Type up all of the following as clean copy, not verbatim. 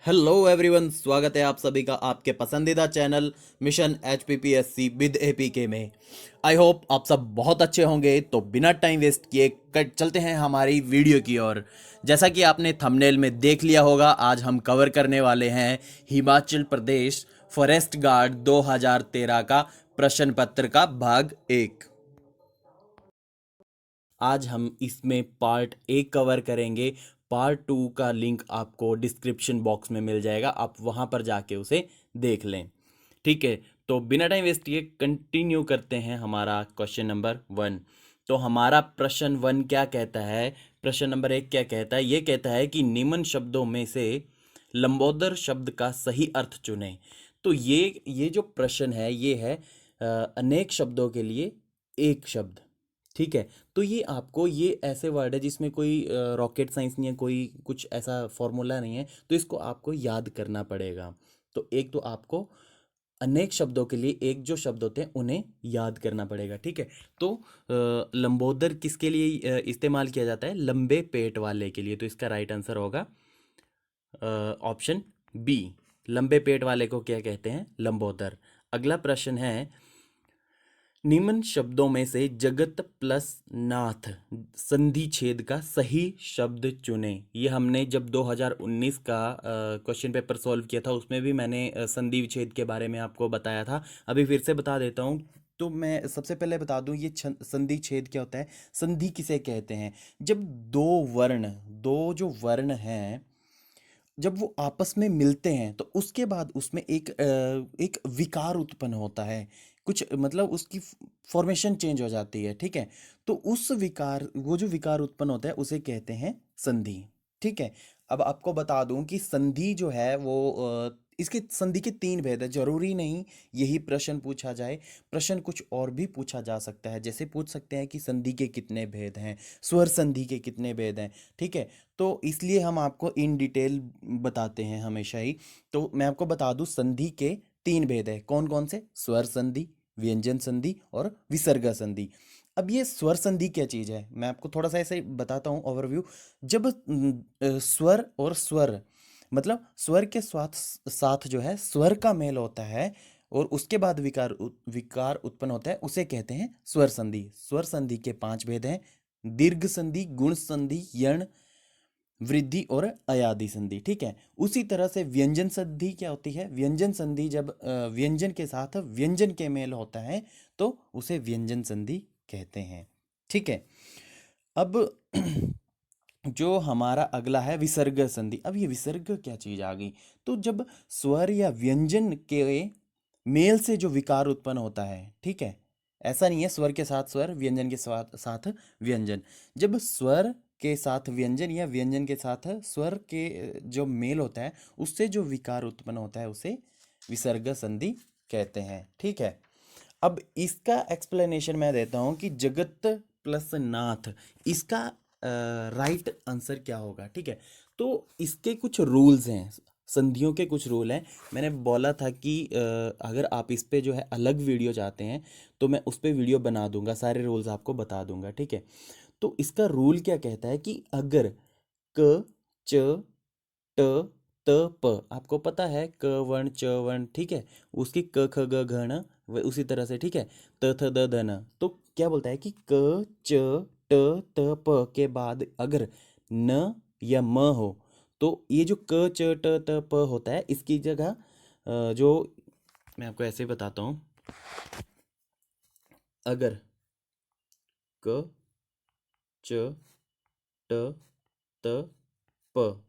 Hello everyone, स्वागत है आप सभी का आपके पसंदीदा channel mission HPPSC with APK में। आई होप आप सब बहुत अच्छे होंगे। तो बिना टाइम वेस्ट किए कट चलते हैं हमारी वीडियो की ओर। जैसा कि आपने थंबनेल में देख लिया होगा, आज हम कवर करने वाले हैं हिमाचल प्रदेश फॉरेस्ट गार्ड 2013 का प्रश्न पत्र का भाग 1। आज हम इसमें पार्ट 1 कवर करेंगे। पार्ट 2 का लिंक आपको डिस्क्रिप्शन बॉक्स में मिल जाएगा, आप वहाँ पर जाके उसे देख लें। ठीक है, तो बिना टाइम वेस्ट किए कंटिन्यू करते हैं हमारा क्वेश्चन नंबर 1। तो हमारा प्रश्न 1 क्या कहता है? प्रश्न नंबर 1 क्या कहता है? ये कहता है कि निम्न शब्दों में से लंबोदर शब्द का सही अर्थ चुनें। तो ये जो प्रश्न है ये है अनेक शब्दों के लिए एक शब्द। ठीक है, तो ये आपको ये ऐसे वर्ड है जिसमें कोई रॉकेट साइंस नहीं है, कोई कुछ ऐसा फॉर्मूला नहीं है, तो इसको आपको याद करना पड़ेगा। तो एक तो आपको अनेक शब्दों के लिए एक जो शब्द होते हैं उन्हें याद करना पड़ेगा। ठीक है, तो लंबोदर किसके लिए इस्तेमाल किया जाता है? लंबे पेट वाले के लिए। तो इसका राइट आंसर होगा ऑप्शन बी। लंबे पेट वाले को क्या कहते हैं? लंबोदर। अगला प्रश्न है, निम्न शब्दों में से जगत प्लस नाथ संधि छेद का सही शब्द चुने। ये हमने जब 2019 का क्वेश्चन पेपर सॉल्व किया था उसमें भी मैंने संधि विच्छेद के बारे में आपको बताया था। अभी फिर से बता देता हूँ। तो मैं सबसे पहले बता दूं ये संधि छेद क्या होता है। संधि किसे कहते हैं? जब दो जो वर्ण हैं, जब वो आपस में मिलते हैं तो उसके बाद उसमें एक विकार उत्पन्न होता है। कुछ मतलब उसकी फॉर्मेशन चेंज हो जाती है। ठीक है, तो उस विकार वो जो विकार उत्पन्न होता है उसे कहते हैं संधि। ठीक है, अब आपको बता दूं कि संधि जो है वो इसके संधि के 3 भेद है। जरूरी नहीं यही प्रश्न पूछा जाए, प्रश्न कुछ और भी पूछा जा सकता है। जैसे पूछ सकते हैं कि संधि के कितने भेद हैं, स्वर संधि के कितने भेद हैं। ठीक है, तो इसलिए हम आपको इन डिटेल बताते हैं हमेशा ही। तो मैं आपको बता दूं संधि के 3 भेद है। कौन कौन से? स्वर संधि, व्यंजन संधि और विसर्ग संधि। अब ये स्वर संधि क्या चीज़ है मैं आपको थोड़ा सा ऐसे बताता हूँ ओवरव्यू। जब स्वर और स्वर मतलब स्वर के साथ साथ जो है स्वर का मेल होता है और उसके बाद विकार उत्पन्न होता है, उसे कहते हैं स्वर संधि। स्वर संधि के 5 भेद हैं: दीर्घ संधि, गुण संधि, यण, वृद्धि और अयादि संधि। ठीक है, उसी तरह से व्यंजन संधि क्या होती है? व्यंजन संधि जब व्यंजन के साथ व्यंजन के मेल होता है तो उसे व्यंजन संधि कहते हैं। ठीक है, अब जो हमारा अगला है विसर्ग संधि। अब ये विसर्ग क्या चीज आ गई? तो जब स्वर या व्यंजन के मेल से जो विकार उत्पन्न होता है, ठीक है, ऐसा नहीं है स्वर के साथ स्वर, व्यंजन के साथ साथ व्यंजन। जब स्वर के साथ व्यंजन या व्यंजन के साथ स्वर के जो मेल होता है उससे जो विकार उत्पन्न होता है उसे विसर्ग संधि कहते हैं। ठीक है, अब इसका एक्सप्लेनेशन मैं देता हूं कि जगत प्लस नाथ, इसका राइट आंसर क्या होगा। ठीक है, तो इसके कुछ रूल्स हैं, संधियों के कुछ रूल हैं। मैंने बोला था कि अगर आप इस पे जो है अलग वीडियो चाहते हैं तो मैं उस पे वीडियो बना दूंगा, सारे रूल्स आपको बता दूंगा। ठीक है, तो इसका रूल क्या कहता है कि अगर क, च, ट, त, प, आपको पता है क वर्ण च वर्ण, ठीक है, उसकी क ख ग घ ण उसी तरह से। ठीक है, त थ द ध न, तो क्या बोलता है कि क, च, ट, त, प के बाद अगर न या म हो तो ये जो क, च, ट, त, प होता है इसकी जगह जो मैं आपको ऐसे बताता हूँ। अगर क, च, ट, त, प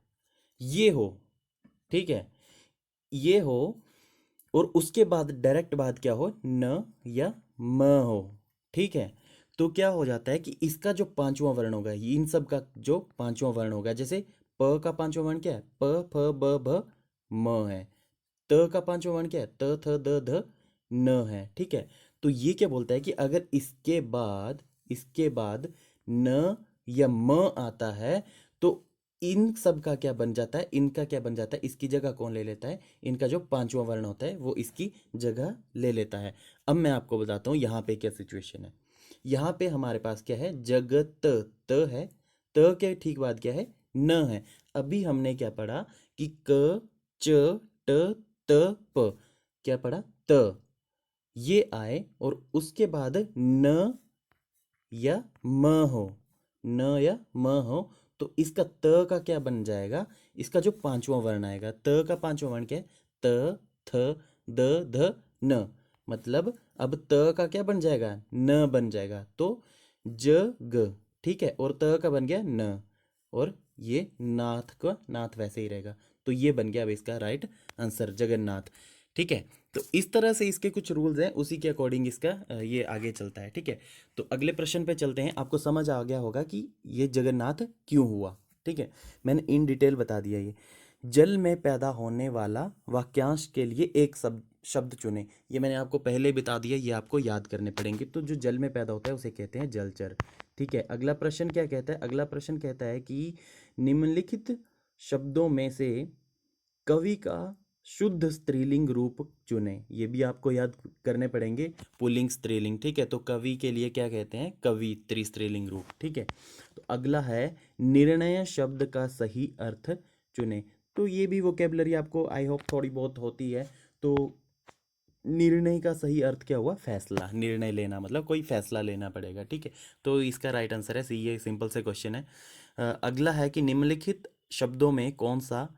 ये हो, ठीक है, ये हो, और उसके बाद डायरेक्ट बात क्या हो? न या म हो। ठीक है, तो क्या हो जाता है कि इसका जो पांचवा वर्ण होगा, इन सब का जो पांचवा वर्ण होगा, जैसे प का पांचवा वर्ण क्या है? प फ ब भ म है। त का पांचवा वर्ण क्या है? त थ द ध न है। ठीक है, तो ये क्या बोलता है कि अगर इसके बाद न या म आता है तो इन सब का क्या बन जाता है? इनका क्या बन जाता है? इसकी जगह कौन ले लेता है? इनका जो पांचवा वर्ण होता है वो इसकी जगह ले लेता है। अब मैं आपको बताता हूँ यहाँ पे क्या सिचुएशन है। यहाँ पे हमारे पास क्या है? जगत, त है, त के ठीक बाद क्या है? न है। अभी हमने क्या पढ़ा कि क, च ट त प, क्या पढ़ा, त, ये आए और उसके बाद न या म हो, न या म हो, तो इसका त का क्या बन जाएगा, इसका जो पांचवा वर्ण आएगा, त का पांचवा वर्ण क्या है, त थ द ध न, मतलब अब त का क्या बन जाएगा, न बन जाएगा, तो ज ग, ठीक है, और त का बन गया न, और ये नाथ का नाथ वैसे ही रहेगा, तो ये बन गया अब इसका राइट आंसर, जगन्नाथ। ठीक है, तो इस तरह से इसके कुछ रूल्स हैं, उसी के अकॉर्डिंग इसका ये आगे चलता है। ठीक है, तो अगले प्रश्न पे चलते हैं। आपको समझ आ गया होगा कि ये जगन्नाथ क्यों हुआ। ठीक है, मैंने इन डिटेल बता दिया। ये जल में पैदा होने वाला वाक्यांश के लिए एक शब्द चुने, ये मैंने आपको पहले बता दिया, ये आपको याद करने पड़ेंगे। तो जो जल में पैदा होता है उसे कहते हैं जलचर। ठीक है, अगला प्रश्न क्या कहता है, अगला प्रश्न कहता है कि निम्नलिखित शब्दों में से कवि का शुद्ध स्त्रीलिंग रूप चुने, ये भी आपको याद करने पड़ेंगे, पुल्लिंग स्त्रीलिंग। ठीक है, तो कवि के लिए क्या कहते हैं, कवित्री स्त्रीलिंग रूप। ठीक है, तो अगला है निर्णय शब्द का सही अर्थ चुने, तो ये भी वोकेबलरी आपको आई होप थोड़ी बहुत होती है। तो निर्णय का सही अर्थ क्या हुआ, फैसला, निर्णय लेना मतलब कोई फैसला लेना पड़ेगा। ठीक है, तो इसका राइट आंसर है सी, ये सिंपल से क्वेश्चन है। अगला है कि निम्नलिखित शब्दों में कौन सा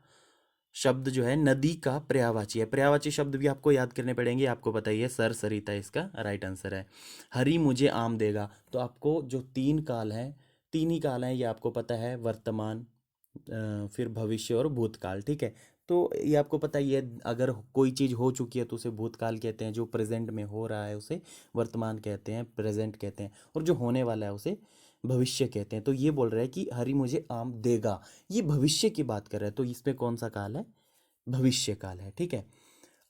शब्द जो है नदी का पर्यायवाची है। पर्यायवाची शब्द भी आपको याद करने पड़ेंगे, आपको पता ही है, सर सरिता इसका राइट आंसर है। हरि मुझे आम देगा, तो आपको जो तीन काल हैं, तीन ही काल हैं, ये आपको पता है, वर्तमान, फिर भविष्य और भूतकाल। ठीक है, तो ये आपको पता ही है, अगर कोई चीज़ हो चुकी है तो उसे भूतकाल कहते हैं, जो प्रेजेंट में हो रहा है उसे वर्तमान कहते हैं, प्रेजेंट कहते हैं, और जो होने वाला है उसे भविष्य कहते हैं। तो ये बोल रहा है कि हरि मुझे आम देगा, ये भविष्य की बात कर रहा है, तो इसमें कौन सा काल है, भविष्य काल है। ठीक है,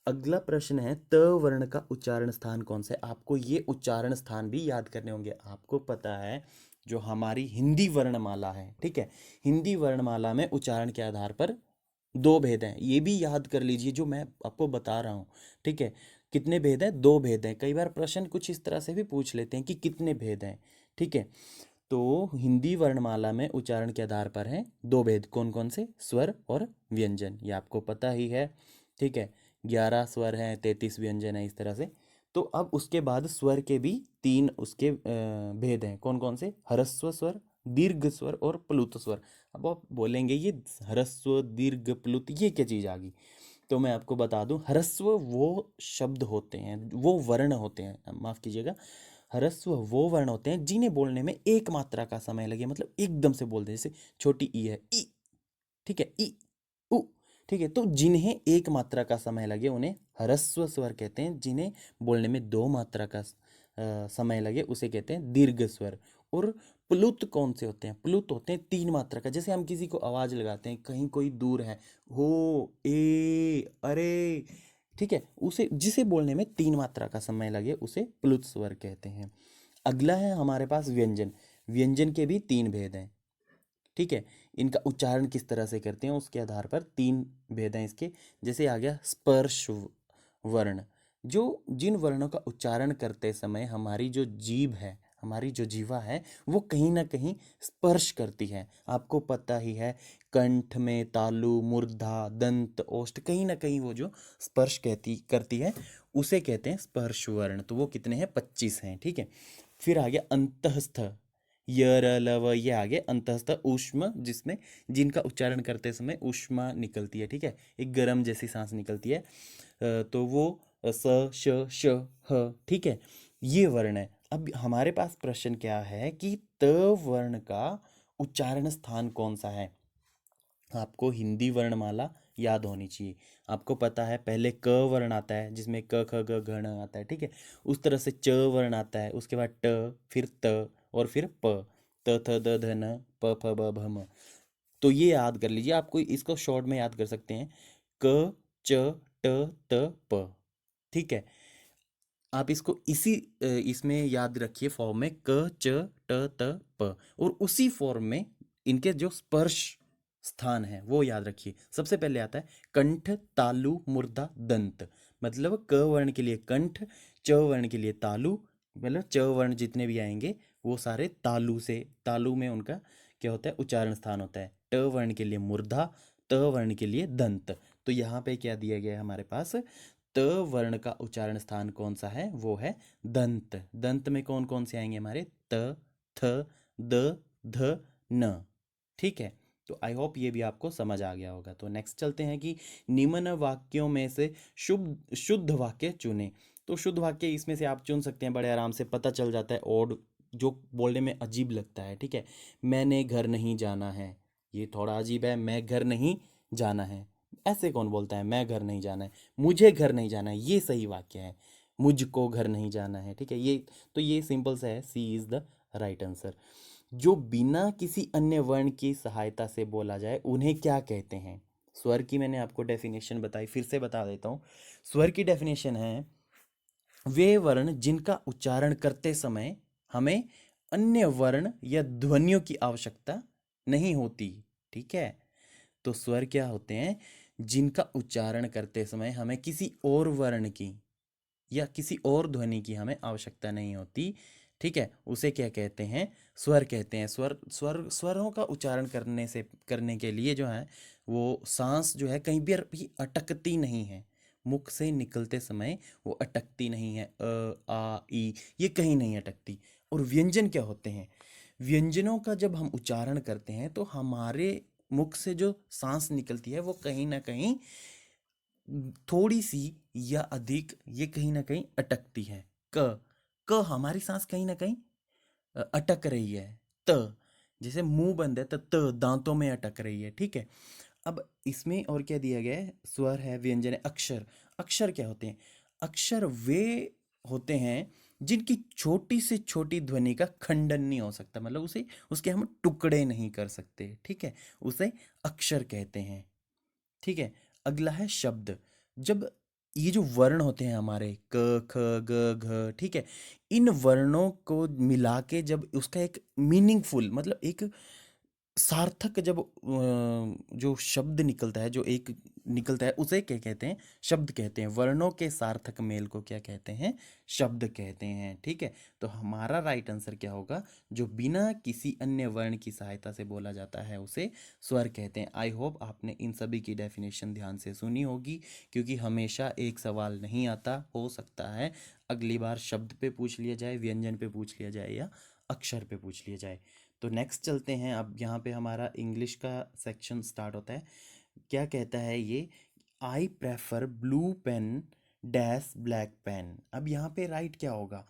अगला प्रश्न है त वर्ण का उच्चारण स्थान कौन सा है। आपको ये उच्चारण स्थान भी याद करने होंगे। आपको पता है जो हमारी हिंदी वर्णमाला है, ठीक है, हिंदी वर्णमाला में उच्चारण के आधार पर दो भेद हैं, ये भी याद कर लीजिए जो मैं आपको बता रहा हूँ। ठीक है, कितने भेद हैं, दो भेद हैं। कई बार प्रश्न कुछ इस तरह से भी पूछ लेते हैं कि कितने भेद हैं। ठीक है, तो हिंदी वर्णमाला में उच्चारण के आधार पर हैं दो भेद, कौन कौन से, स्वर और व्यंजन, ये आपको पता ही है। ठीक है, 11 स्वर हैं, 33 व्यंजन है, इस तरह से। तो अब उसके बाद स्वर के भी तीन उसके भेद हैं, कौन कौन से, ह्रस्व स्वर, दीर्घ स्वर और प्लुत स्वर। अब आप बोलेंगे ये ह्रस्व दीर्घ प्लुत ये क्या चीज़ आ गई, तो मैं आपको बता दूं, ह्रस्व वो शब्द होते हैं, वो वर्ण होते हैं, माफ कीजिएगा, ह्रस्व वो वर्ण होते हैं जिन्हें बोलने में एक मात्रा का समय लगे, मतलब एकदम से बोलते हैं, जैसे छोटी ई है, ई, ठीक है, ई, उ, ठीक है, तो जिन्हें एक मात्रा का समय लगे उन्हें ह्रस्व स्वर कहते हैं, जिन्हें बोलने में दो मात्रा का समय लगे उसे कहते हैं दीर्घ स्वर। और प्लुत कौन से होते हैं, प्लुत होते हैं तीन मात्रा का, जैसे हम किसी को आवाज लगाते हैं, कहीं कोई दूर है, हो, ए, अरे, ठीक है, उसे जिसे बोलने में तीन मात्रा का समय लगे उसे प्लुत स्वर कहते हैं। अगला है हमारे पास व्यंजन, व्यंजन के भी तीन भेद हैं। ठीक है, इनका उच्चारण किस तरह से करते हैं उसके आधार पर तीन भेद हैं इसके। जैसे आ गया स्पर्श वर्ण, जो जिन वर्णों का उच्चारण करते समय हमारी जो जीभ है, हमारी जो जीवा है, वो कहीं ना कहीं स्पर्श करती है। आपको पता ही है, कंठ में तालु, मूर्धा, दंत, ओष्ठ, कहीं ना कहीं वो जो स्पर्श कहती करती है उसे कहते हैं स्पर्श वर्ण। तो वो कितने हैं, 25 हैं। ठीक है, फिर आ गया अंतःस्थ, य र ल व, ये आगे अंतःस्थ ऊष्म, जिसमें जिनका उच्चारण करते समय ऊष्मा निकलती है। ठीक है, एक गरम जैसी सांस निकलती है, तो वो स श श ह। ठीक है, ये वर्ण है। अब हमारे पास प्रश्न क्या है कि त वर्ण का उच्चारण स्थान कौन सा है। आपको हिंदी वर्णमाला याद होनी चाहिए। आपको पता है पहले क वर्ण आता है जिसमें क ख ग घ ण आता है, ठीक है, उस तरह से च वर्ण आता है, उसके बाद ट, फिर त और फिर प, त थ द ध न प फ ब भ म। तो ये याद कर लीजिए, आपको इसको शॉर्ट में याद कर सकते हैं, क च ट त प। ठीक है, आप इसको इसी इसमें याद रखिए फॉर्म में, क च ट त प, और उसी फॉर्म में इनके जो स्पर्श स्थान है वो याद रखिए। सबसे पहले आता है कंठ, तालु, मूर्धा, दंत, मतलब क वर्ण के लिए कंठ, च वर्ण के लिए तालु, मतलब च वर्ण जितने भी आएंगे वो सारे तालु से, तालु में उनका क्या होता है, उच्चारण स्थान होता है। ट वर्ण के लिए मूर्धा, त वर्ण के लिए दंत। तो तो यहाँ पे क्या दिया गया है हमारे पास, त वर्ण का उच्चारण स्थान कौन सा है, वो है दंत। दंत में कौन कौन से आएंगे हमारे, त, थ, द, ध, न। ठीक है, तो आई होप ये भी आपको समझ आ गया होगा। तो नेक्स्ट चलते हैं कि निम्न वाक्यों में से शुद्ध शुद्ध वाक्य चुने। तो शुद्ध वाक्य इसमें से आप चुन सकते हैं, बड़े आराम से पता चल जाता है, और जो बोलने में अजीब लगता है, ठीक है, मैंने घर नहीं जाना है, ये थोड़ा अजीब है, मैं घर नहीं जाना है, ऐसे कौन बोलता है, मैं घर नहीं जाना है, मुझे घर नहीं जाना है, ये सही वाक्य है, मुझको घर नहीं जाना है, ठीक है, ये तो ये सिंपल सा है, सी इज द राइट आंसर। जो बिना किसी अन्य वर्ण की सहायता से बोला जाए उन्हें क्या कहते हैं। स्वर की मैंने आपको डेफिनेशन बताई, फिर से बता देता हूँ। स्वर की डेफिनेशन है वे वर्ण जिनका उच्चारण करते समय हमें अन्य वर्ण या ध्वनियों की आवश्यकता नहीं होती। ठीक है, तो स्वर क्या होते हैं, जिनका उच्चारण करते समय हमें किसी और वर्ण की या किसी और ध्वनि की हमें आवश्यकता नहीं होती। ठीक है, उसे क्या कहते हैं, स्वर कहते हैं। स्वरों का उच्चारण करने के लिए जो है वो सांस जो है कहीं भी अटकती नहीं है, मुख से निकलते समय वो अटकती नहीं है, आ ई ये कहीं नहीं अटकती। और व्यंजन क्या होते हैं, व्यंजनों का जब हम उच्चारण करते हैं तो हमारे मुख से जो सांस निकलती है वो कहीं ना कहीं थोड़ी सी या अधिक ये कहीं ना कहीं अटकती है। क क हमारी सांस कहीं ना कहीं अटक रही है। त जैसे मुंह बंद है तो त दांतों में अटक रही है। ठीक है, अब इसमें और क्या दिया गया है, स्वर है, व्यंजन है, अक्षर। अक्षर क्या होते हैं, अक्षर वे होते हैं जिनकी छोटी से छोटी ध्वनि का खंडन नहीं हो सकता, मतलब उसे उसके हम टुकड़े नहीं कर सकते। ठीक है, उसे अक्षर कहते हैं। ठीक है, अगला है शब्द। जब ये जो वर्ण होते हैं हमारे क ख ग घ, ठीक है, इन वर्णों को मिला के जब उसका एक मीनिंगफुल मतलब एक सार्थक जब जो शब्द निकलता है, जो एक निकलता है, उसे क्या कहते हैं, शब्द कहते हैं। वर्णों के सार्थक मेल को क्या कहते हैं, शब्द कहते हैं। ठीक है, तो हमारा राइट आंसर क्या होगा, जो बिना किसी अन्य वर्ण की सहायता से बोला जाता है उसे स्वर कहते हैं। आई होप आपने इन सभी की डेफिनेशन ध्यान से सुनी होगी, क्योंकि हमेशा एक सवाल नहीं आता, हो सकता है अगली बार शब्द पे पूछ लिया जाए, व्यंजन पे पूछ लिया जाए, या अक्षर पे पूछ लिया जाए। तो नेक्स्ट चलते हैं, अब यहाँ पे हमारा इंग्लिश का सेक्शन स्टार्ट होता है। क्या कहता है ये, I prefer blue pen dash black pen. अब यहाँ पे राइट क्या होगा,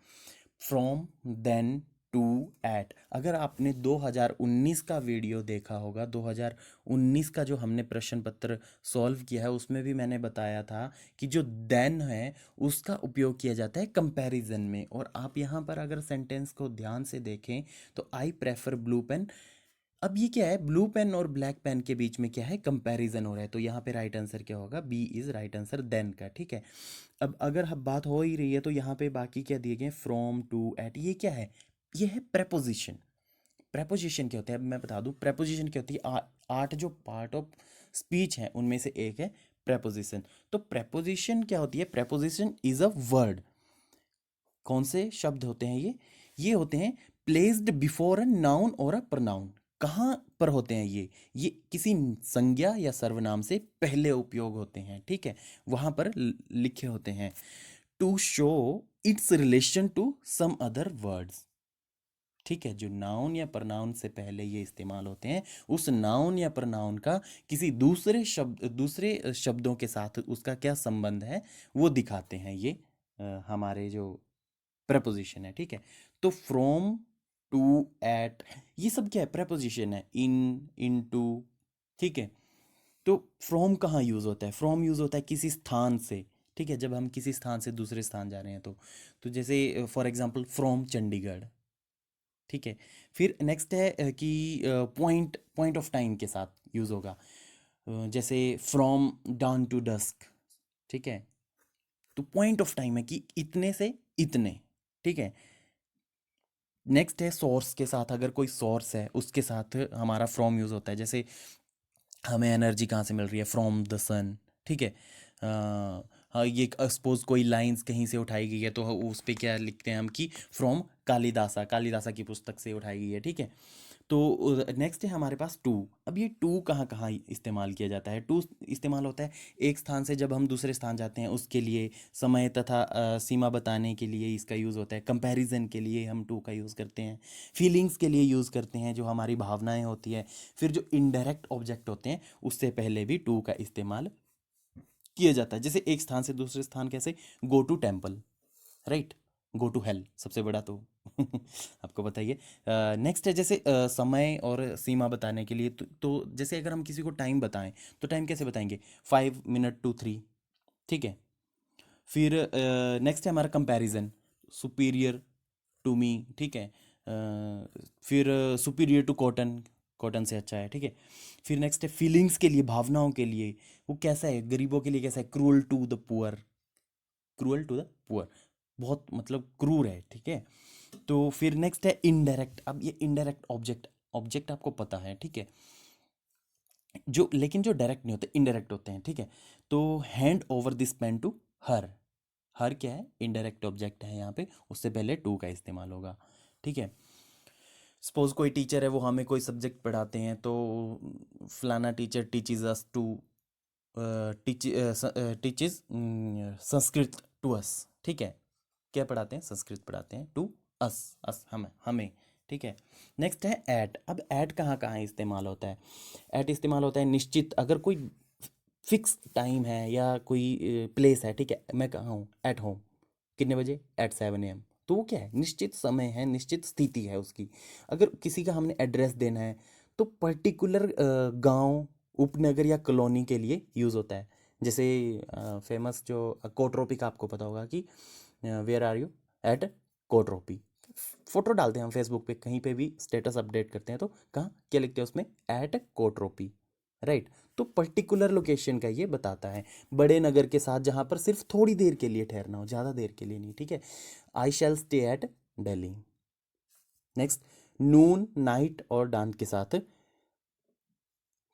फ्रॉम, देन, टू, एट। अगर आपने 2019 का वीडियो देखा होगा, 2019 का जो हमने प्रश्न पत्र सॉल्व किया है, उसमें भी मैंने बताया था कि जो देन है उसका उपयोग किया जाता है कंपैरिजन में। और आप यहाँ पर अगर सेंटेंस को ध्यान से देखें तो आई प्रेफर ब्लू पेन, अब ये क्या है, ब्लू पेन और ब्लैक पेन के बीच में क्या है, कंपैरिजन हो रहा है, तो यहाँ पे राइट आंसर क्या होगा, B is right answer, then का। ठीक है, अब अगर हम बात हो ही रही है तो यहाँ पे बाकी क्या दिए गए, फ्रॉम, टू, एट, ये क्या है, ये है प्रेपोजिशन। प्रेपोजिशन क्या होता है, अब मैं बता दूं, प्रेपोजिशन क्या होती है, आठ जो पार्ट ऑफ स्पीच है उनमें से एक है प्रेपोजिशन। तो प्रेपोजिशन क्या होती है, प्रेपोजिशन इज अ वर्ड। कौन से शब्द होते हैं ये होते हैं प्लेस्ड बिफोर अ नाउन और अ प्रनाउन। कहाँ पर होते हैं ये किसी संज्ञा या सर्वनाम से पहले उपयोग होते हैं। ठीक है, वहां पर लिखे होते हैं to show its relation to some other words. ठीक है, जो नाउन या प्रनाउन से पहले ये इस्तेमाल होते हैं, उस नाउन या प्रनाउन का किसी दूसरे शब्दों के साथ उसका क्या संबंध है वो दिखाते हैं ये हमारे जो प्रपोजिशन है। ठीक है, तो फ्रॉम, टू, एट, ये सब क्या है, प्रपोजिशन है, इन टू। ठीक है, तो फ्रॉम कहाँ यूज होता है, फ्रॉम यूज होता है किसी स्थान से। ठीक है, जब हम किसी स्थान से दूसरे स्थान जा रहे हैं तो जैसे फॉर एग्जांपल फ्रॉम चंडीगढ़। ठीक है, फिर नेक्स्ट है कि पॉइंट पॉइंट ऑफ टाइम के साथ यूज होगा, जैसे फ्रॉम डाउन टू डस्क। ठीक है, तो पॉइंट ऑफ टाइम है कि इतने से इतने। ठीक है, नेक्स्ट है सोर्स के साथ, अगर कोई सोर्स है उसके साथ हमारा फ्रॉम यूज़ होता है, जैसे हमें एनर्जी कहाँ से मिल रही है, फ्रॉम द सन। ठीक है, हाँ, ये सपोज कोई लाइंस कहीं से उठाई गई है तो उस पे क्या लिखते हैं हम कि फ्रॉम कालिदासा, कालिदासा की पुस्तक से उठाई गई है। ठीक है, तो नेक्स्ट है हमारे पास टू। अब ये टू कहाँ कहाँ इस्तेमाल किया जाता है? टू इस्तेमाल होता है एक स्थान से जब हम दूसरे स्थान जाते हैं उसके लिए, समय तथा सीमा बताने के लिए इसका यूज़ होता है, कंपैरिजन के लिए हम टू का यूज़ करते हैं, फीलिंग्स के लिए यूज़ करते हैं जो हमारी भावनाएं होती है, फिर जो इनडायरेक्ट ऑब्जेक्ट होते हैं उससे पहले भी टू का इस्तेमाल किया जाता है। जैसे एक स्थान से दूसरे स्थान कैसे, go to temple, right, go to hell सबसे बड़ा तो आपको बताइए। नेक्स्ट है जैसे समय और सीमा बताने के लिए, तो जैसे अगर हम किसी को टाइम बताएं तो टाइम कैसे बताएंगे, 5 मिनट टू 3, ठीक है। फिर नेक्स्ट है हमारा कंपैरिजन, सुपीरियर टू मी, ठीक है। फिर सुपीरियर टू कॉटन, कॉटन से अच्छा है, ठीक है। फिर नेक्स्ट है फीलिंग्स के लिए, भावनाओं के लिए, वो कैसा है, गरीबों के लिए कैसा है, cruel to the poor, cruel to the poor, बहुत मतलब क्रूर है, ठीक है। तो फिर नेक्स्ट है इनडायरेक्ट। अब ये इनडायरेक्ट ऑब्जेक्ट, ऑब्जेक्ट आपको पता है, ठीक है, जो लेकिन जो डायरेक्ट नहीं होते, इनडायरेक्ट होते हैं, ठीक है। तो hand over this pen to her, her क्या है, इनडायरेक्ट ऑब्जेक्ट है यहाँ पे, उससे पहले टू का इस्तेमाल होगा, ठीक है। सपोज कोई टीचर है, वो हमें कोई सब्जेक्ट पढ़ाते हैं, तो फलाना teacher teaches us to, teaches Sanskrit to us, ठीक है। क्या पढ़ाते हैं, संस्कृत पढ़ाते हैं, टू अस, अस हमें, हमें, ठीक है। नेक्स्ट है एट। अब एट कहाँ कहाँ इस्तेमाल होता है? एट इस्तेमाल होता है निश्चित, अगर कोई फिक्स टाइम है या कोई प्लेस है, ठीक है, मैं कहाँ हूँ, एट होम, कितने बजे, एट 7 AM, तो वो क्या है, निश्चित समय है, निश्चित स्थिति है उसकी। अगर किसी का हमने एड्रेस देना है तो पर्टिकुलर गांव, उपनगर या कॉलोनी के लिए यूज़ होता है। जैसे फेमस जो कोटरोपी का आपको पता होगा कि वेयर आर यू, एट कोटरोपी, फोटो डालते हैं हम फेसबुक पे, कहीं पे भी स्टेटस अपडेट करते हैं तो कहाँ क्या लिखते हैं उसमें, एट कोटरोपी, राइट। तो पर्टिकुलर लोकेशन का ये बताता है, बड़े नगर के साथ जहाँ पर सिर्फ थोड़ी देर के लिए ठहरना हो, ज़्यादा देर के लिए नहीं, ठीक है। I shall stay at Delhi. Next, noon, night और डांट के साथ,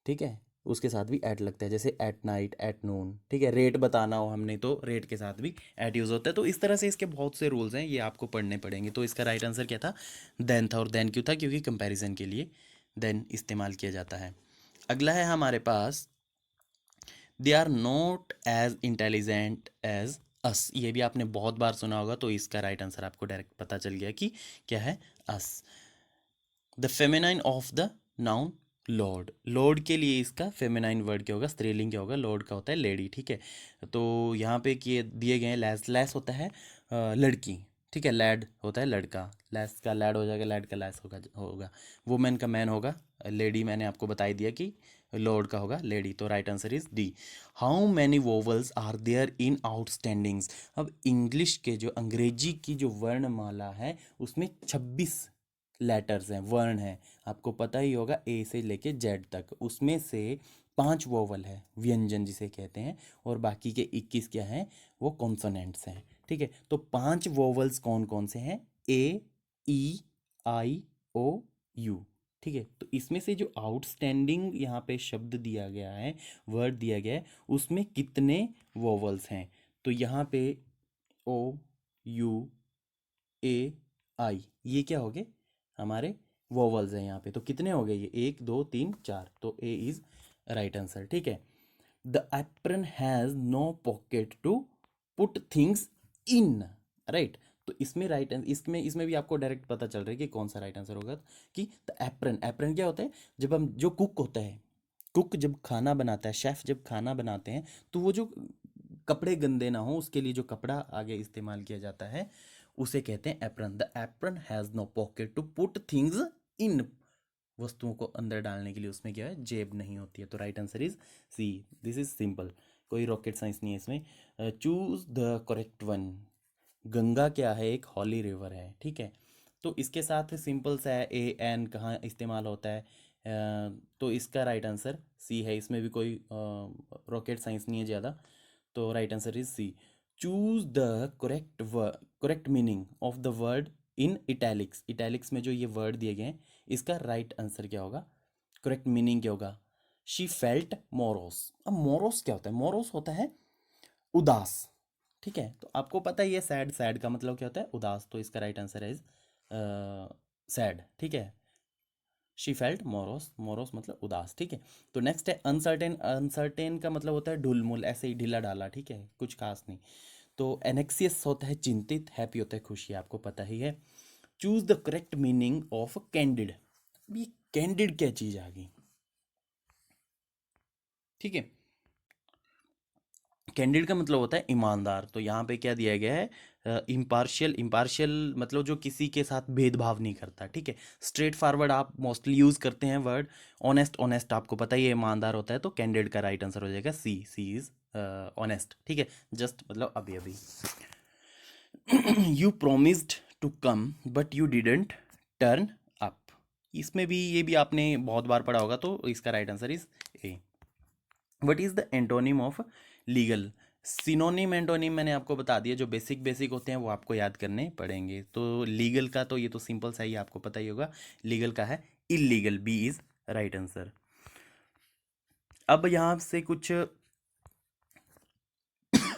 ठीक है, उसके साथ भी एट लगता है, जैसे एट नाइट, एट नून, ठीक है। रेट बताना हो हमने तो रेट के साथ भी एट यूज़ होता है। तो इस तरह से इसके बहुत से रूल्स हैं, ये आपको पढ़ने पड़ेंगे। तो इसका राइट आंसर क्या था, देन था। और देन क्यों था, क्योंकि कंपैरिजन के लिए देन इस्तेमाल किया जाता है। अगला है हमारे पास, they are not as intelligent as us. ये भी आपने बहुत बार सुना होगा, तो इसका राइट आंसर आपको डायरेक्ट पता चल गया कि क्या है, us. The feminine of the noun lord, lord के लिए इसका फेमिनाइन वर्ड क्या होगा, स्त्रीलिंग क्या होगा, लॉर्ड का होता है लेडी, ठीक है। तो यहाँ पे किए दिए गए हैं, लैस, लैस होता है लड़की, ठीक है, लैड होता है लड़का, लैस का लैड हो जाएगा, लैड का लैस होगा, वुमेन का मैन होगा, लेडी मैंने आपको बता ही दिया कि लॉर्ड का होगा लेडी। तो right answer is D. How many vowels are there in outstandings. अब इंग्लिश के जो, अंग्रेजी की जो वर्णमाला है उसमें 26 लेटर्स हैं, वर्ण हैं, आपको पता ही होगा, ए से लेके जेड तक, उसमें से 5 वोवल है, व्यंजन जिसे कहते हैं, और बाकी के 21 क्या हैं, वो कॉन्सोनेंट्स हैं, ठीक है। तो 5 वोवल्स कौन कौन से हैं, ए, ई, आई, ओ, यू, ठीक है। तो इसमें से जो आउटस्टैंडिंग यहाँ पे शब्द दिया गया है, वर्ड दिया गया है, उसमें कितने वोवल्स हैं, तो यहाँ पे ओ, यू, ए, आई, ये क्या हो गए, हमारे वोवल्स हैं यहाँ पे। तो कितने हो गए ये, 1 2 3 4, तो ए इज राइट आंसर, ठीक है। The apron has no pocket to put things in, right. तो इसमें राइट, इसमें इसमें भी आपको डायरेक्ट पता चल रहा है कि कौन सा राइट आंसर होगा, कि द एप्रन, एप्रन क्या होता है, जब हम, जो कुक होता है, कुक जब खाना बनाता है, शेफ जब खाना बनाते हैं, तो वो जो कपड़े गंदे ना हो उसके लिए जो कपड़ा आगे इस्तेमाल किया जाता है उसे कहते हैं apron. The apron has no pocket to put things in, वस्तुओं को अंदर डालने के लिए उसमें क्या है, जेब नहीं होती है। तो right answer is C, this is simple, कोई रॉकेट साइंस नहीं है इसमें। Choose the correct one. Ganga क्या है, एक हॉली रिवर है, ठीक है। तो इसके साथ सिंपल सा है, ए एन कहाँ इस्तेमाल होता है, तो इसका राइट आंसर सी है, इसमें भी कोई रॉकेट साइंस नहीं है ज़्यादा। तो right answer is C. Choose the correct correct meaning of the word in italics, italics में जो ये वर्ड दिए गए हैं इसका राइट आंसर क्या होगा, करेक्ट मीनिंग क्या होगा, शी फेल्ट मोरोस। अब मोरोस क्या होता है, मोरोस होता है उदास, ठीक है। तो आपको पता ही है सैड, सैड का मतलब क्या होता है, उदास, तो इसका राइट आंसर है इज सैड, ठीक है। शी फेल्ट मोरोस, मोरोस मतलब उदास, ठीक है। तो नेक्स्ट है अनसर्टेन, अनसर्टेन का मतलब होता है ढुलमुल, ऐसे ही ढीला ढाला, ठीक है, कुछ खास नहीं। तो एनेक्सियस होता है चिंतित, हैप्पी होता है खुशी, आपको पता ही है। Choose the correct meaning of candid. ये कैंडिड क्या चीज आ गई, ठीक है। कैंडिड का मतलब होता है ईमानदार, तो यहाँ पे क्या दिया गया है, इम्पार्शियल, इम्पार्शियल मतलब जो किसी के साथ भेदभाव नहीं करता, ठीक है। स्ट्रेट फॉरवर्ड आप मोस्टली यूज़ करते हैं वर्ड। ऑनेस्ट, ऑनेस्ट आपको पता ही है ईमानदार होता है, तो कैंडिड का राइट आंसर हो जाएगा सी, सी इज ऑनेस्ट, ठीक है। जस्ट मतलब अभी अभी। You promised to come but you didn't turn up, इसमें भी ये भी आपने बहुत बार पढ़ा होगा, तो इसका right answer is a. What is the antonym of legal. Synonym antonym मैंने आपको बता दिया, जो बेसिक बेसिक होते हैं वो आपको याद करने पड़ेंगे। तो लीगल का तो ये तो सिंपल सा ही आपको पता ही होगा, लीगल का है illegal, B is right answer. अब यहाँ से कुछ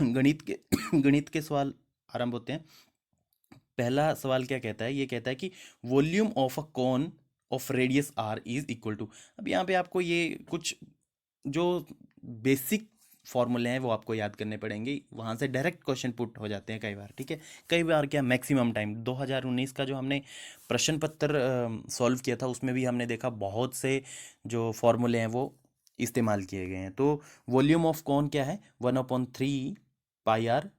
गणित के गणित के सवाल आरंभ होते हैं। पहला सवाल क्या कहता है, ये कहता है कि volume of a cone of radius R is equal to. अब यहाँ पे आपको ये कुछ जो बेसिक फॉर्मूले हैं वो आपको याद करने पड़ेंगे, वहाँ से डायरेक्ट क्वेश्चन पुट हो जाते हैं कई बार, ठीक है। कई बार क्या, मैक्सिमम टाइम 2019 का जो हमने प्रश्न पत्र सॉल्व किया था उसमें भी हमने देखा बहुत से जो फॉर्मूले हैं वो इस्तेमाल किए गए हैं। तो वॉल्यूम ऑफ कौन क्या है, 1/3 पाई आर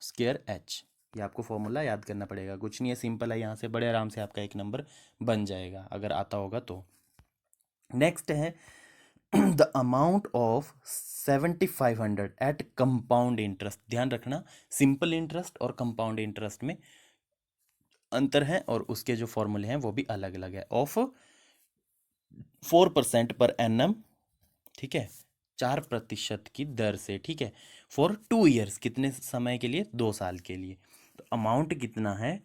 स्क्वायर एच, ये आपको फॉर्मूला याद करना पड़ेगा, कुछ नहीं है, सिंपल है, यहाँ से बड़े आराम से आपका एक नंबर बन जाएगा अगर आता होगा तो। नेक्स्ट है the amount of 7500 at compound interest. ध्यान रखना, सिंपल इंटरेस्ट और कंपाउंड इंटरेस्ट में अंतर है और उसके जो फॉर्मूले हैं वो भी अलग अलग है। ऑफ 4% पर एनम, ठीक है, 4% की दर से, ठीक है, फॉर 2 ईयर्स, कितने समय के लिए, 2 साल के लिए। तो अमाउंट कितना है,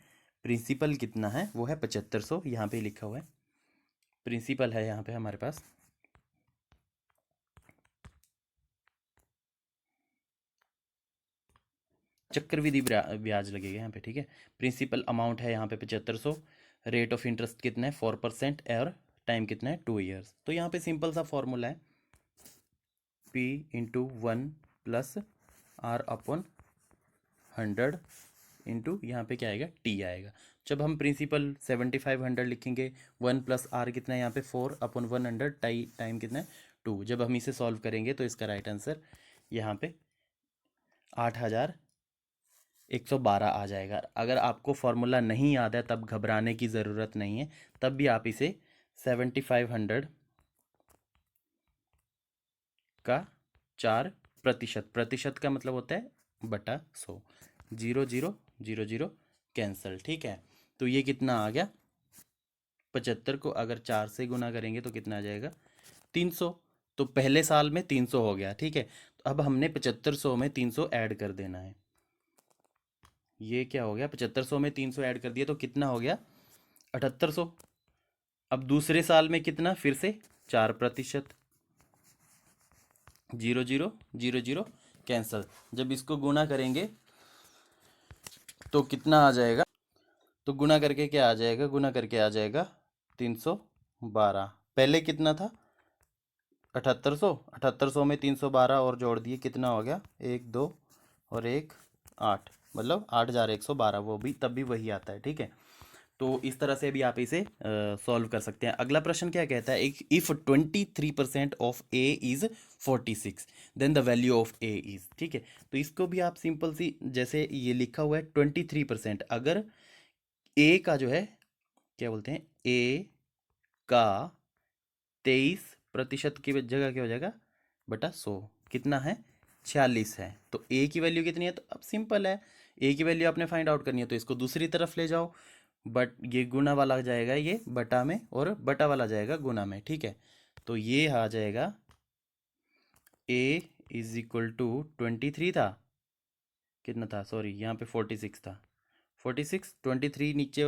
प्रिंसिपल कितना है, वो है 7500, यहाँ पे लिखा हुआ है प्रिंसिपल है यहाँ पे हमारे पास। चक्रवृद्धि ब्याज लगेगा यहाँ पे, ठीक है। प्रिंसिपल अमाउंट है यहाँ पे 7500, रेट ऑफ इंटरेस्ट कितना है 4% और टाइम कितना है 2 ईयर्स। तो यहाँ पे सिंपल सा फॉर्मूला है P into 1 plus R upon 100 into यहाँ पे क्या आएगा, T आएगा। जब हम प्रिंसिपल 7500 लिखेंगे, 1 प्लस R कितना है यहाँ पे 4/100, टाइम कितना है 2। जब हम इसे सॉल्व करेंगे तो इसका राइट आंसर यहाँ पे 8112 आ जाएगा। अगर आपको फॉर्मूला नहीं याद है तब घबराने की ज़रूरत नहीं है, तब भी आप इसे 7500 का 4%, प्रतिशत का मतलब होता है बटा 100, 0000 कैंसल, ठीक है। तो ये कितना आ गया, 75 को अगर 4 से गुना करेंगे तो कितना आ जाएगा, 300। तो पहले साल में 300 हो गया, ठीक है। तो अब हमने 7500 में 300 ऐड कर देना है। ये क्या हो गया, 7500 में 300 ऐड कर दिया तो कितना हो गया, 7800। अब दूसरे साल में कितना, फिर से 4%, 0000 कैंसल। जब इसको गुना करेंगे तो कितना आ जाएगा, तो गुना करके क्या आ जाएगा, गुना करके आ जाएगा 312। पहले कितना था, 7800, 7800 में 312 और जोड़ दिए, कितना हो गया, 1 2 और 1 8, मतलब 8112, वो भी तब भी वही आता है, ठीक है। तो इस तरह से भी आप इसे सॉल्व कर सकते हैं। अगला प्रश्न क्या कहता है, एक if 23% of A is 46 then the value of A is, ठीक है। तो इसको भी आप सिंपल सी, जैसे ये लिखा हुआ है 23%, अगर ए का जो है क्या बोलते हैं, ए का 23% की जगह क्या हो जाएगा, बटा 100, कितना है 46 है। तो ए की वैल्यू कितनी है, तो अब सिंपल है, ए की वैल्यू आपने फाइंड आउट करनी है तो इसको दूसरी तरफ ले जाओ, बट ये गुना वाला जाएगा ये बटा में और बटा वाला जाएगा गुना में, ठीक है। तो ये आ जाएगा ए इज इक्वल टू 23 था, कितना था, सॉरी यहाँ पे 46 था, 46, 23 नीचे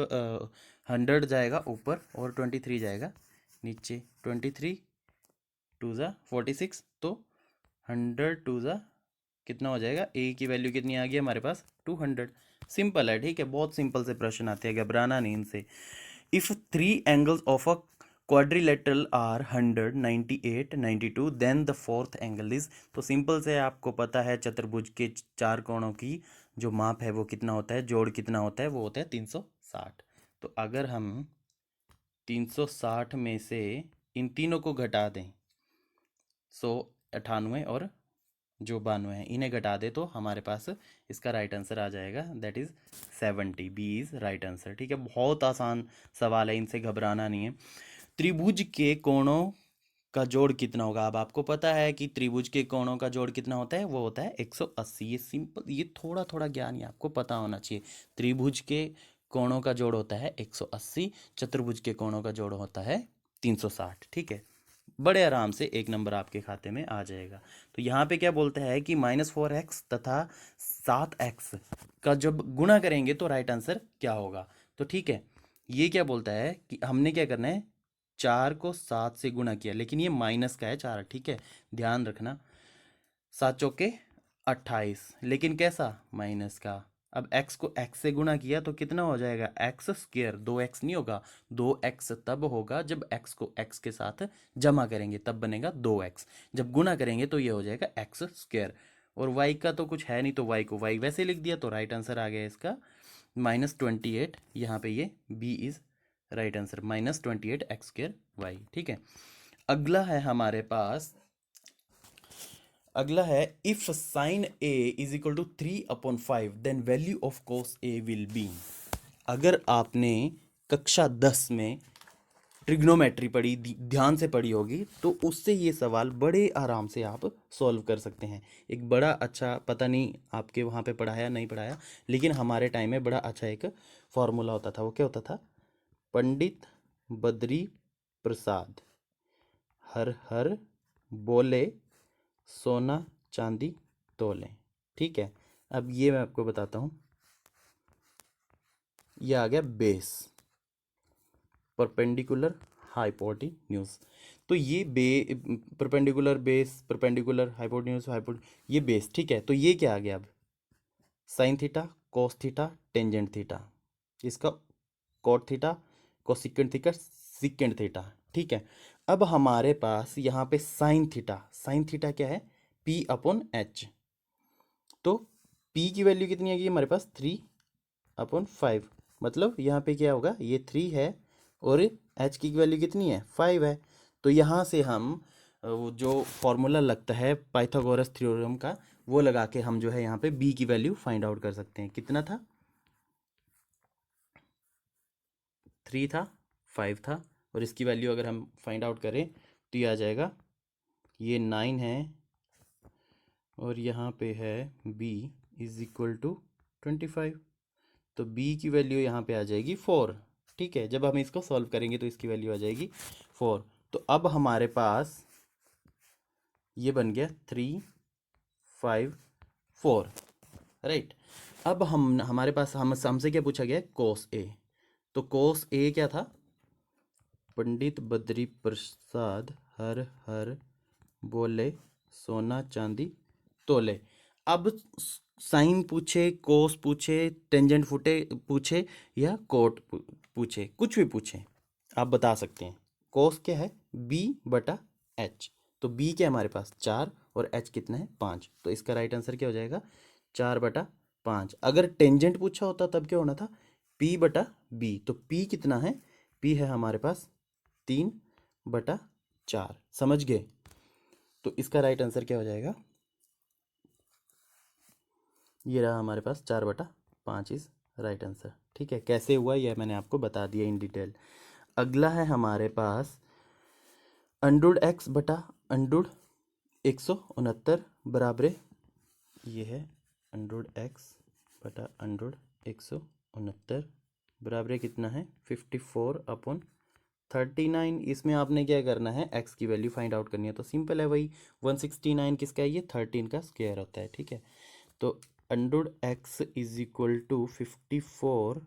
100 जाएगा ऊपर और 23 जाएगा नीचे, 23 टू ज़ा 46, तो 100 टू ज़ा कितना हो जाएगा, ए की वैल्यू कितनी आ गई हमारे पास 200। सिंपल है, ठीक है, बहुत सिंपल से प्रश्न आते हैं, घबराना नहीं इनसे। If 3 angles of a quadrilateral are 100, 98, 92, then the fourth angle is. तो सिंपल से आपको पता है चतुर्भुज के चार कोणों की जो माप है वो कितना होता है, जोड़ कितना होता है, वो होता है 360। तो अगर हम 360 में से इन तीनों को घटा दें, 198 और जो 92 है इन्हें घटा दे, तो हमारे पास इसका राइट आंसर आ जाएगा, that is 70। B is right answer. ठीक है, बहुत आसान सवाल है, इनसे घबराना नहीं है। त्रिभुज के कोणों का जोड़ कितना होगा? अब आपको पता है कि त्रिभुज के कोणों का जोड़ कितना होता है, वो होता है 180। ये सिंपल, ये थोड़ा थोड़ा ज्ञान ही आपको पता होना चाहिए। त्रिभुज के कोणों का जोड़ होता है 180, चतुर्भुज के कोणों का जोड़ होता है 360। ठीक है, बड़े आराम से एक नंबर आपके खाते में आ जाएगा। तो यहाँ पे क्या बोलता है कि -4x तथा 7x का जब गुणा करेंगे तो राइट आंसर क्या होगा। तो ठीक है, ये क्या बोलता है कि हमने क्या करना है, 4 को 7 से गुणा किया, लेकिन ये माइनस का है 4। ठीक है, ध्यान रखना, 7 चौके 28, लेकिन कैसा, माइनस का। अब x को x से गुणा किया तो कितना हो जाएगा, एक्स स्क्वायर। 2x नहीं होगा, 2x तब होगा जब x को x के साथ जमा करेंगे, तब बनेगा 2x। जब गुणा करेंगे तो ये हो जाएगा एक्स स्क्वायर। और y का तो कुछ है नहीं, तो y को y वैसे लिख दिया, तो राइट आंसर आ गया इसका -28। यहाँ पे ये b is right answer, -28 x square y. ठीक है, अगला है हमारे पास, अगला है, if sine A is equal to 3/5 then value of cos A will be. अगर आपने कक्षा 10 में ट्रिग्नोमेट्री पढ़ी, ध्यान से पढ़ी होगी, तो उससे ये सवाल बड़े आराम से आप सॉल्व कर सकते हैं। एक बड़ा अच्छा, पता नहीं आपके वहाँ पे पढ़ाया नहीं पढ़ाया, लेकिन हमारे टाइम में बड़ा अच्छा एक फॉर्मूला होता था। वो क्या होता था, पंडित बद्री प्रसाद हर हर बोले सोना चांदी तोले। ठीक है, अब ये मैं आपको बताता हूँ, ये आ गया बेस, परपेंडिकुलर हाइपोटेन्यूज। तो ये परपेंडिकुलर बेस, परपेंडिकुलर हाइपोटेन्यूज, ये बेस। ठीक है, तो ये क्या आ गया अब, sine theta, cos theta, tangent theta, इसका cot theta, cosecant theta, secant theta. ठीक है, अब हमारे पास यहाँ पे साइन थीटा, साइन थीटा क्या है, P/H। तो P की वैल्यू कितनी आएगी हमारे पास, 3/5। मतलब यहाँ पे क्या होगा, ये 3 है और H की वैल्यू कितनी है, 5 है। तो यहाँ से हम वो जो फॉर्मूला लगता है पाइथागोरस थ्योरम का, वो लगा के हम जो है यहाँ पे B की वैल्यू फाइंड आउट कर सकते हैं। कितना था, 3 था, 5 था, और इसकी वैल्यू अगर हम फाइंड आउट करें तो ये आ जाएगा, ये 9 है और यहाँ पे है b इज इक्वल टू 25। तो b की वैल्यू यहाँ पे आ जाएगी 4। ठीक है, जब हम इसको सॉल्व करेंगे तो इसकी वैल्यू आ जाएगी 4। तो अब हमारे पास ये बन गया 3, 5, 4, राइट। अब हम, हमारे पास हमसे क्या पूछा गया, कोस ए। तो कोस ए क्या था, पंडित बद्री प्रसाद हर हर बोले सोना चांदी तोले। अब साइन पूछे, कोस पूछे, टेंजेंट फुटे पूछे, या कोट पूछे, कुछ भी पूछे, आप बता सकते हैं। कोस क्या है, B/H। तो B क्या है हमारे पास, 4, और H कितना है, 5। तो इसका राइट आंसर क्या हो जाएगा, 4/5। अगर टेंजेंट पूछा होता तब क्या होना था, P/B। तो P कितना है, P है हमारे पास 3/4। समझ गए। तो इसका राइट आंसर क्या हो जाएगा, ये रहा हमारे पास 4/5 इज राइट आंसर। ठीक है, कैसे हुआ यह मैंने आपको बता दिया इन डिटेल। अगला है हमारे पास √x/√169 बराबर, ये है √x/√169 बराबर कितना है, 54/39। इसमें आपने क्या करना है, x की वैल्यू फाइंड आउट करनी है। तो सिंपल है, वही 169 किसका है, ये 13 का स्क्वायर होता है। ठीक है, तो √x इज इक्वल टू 54।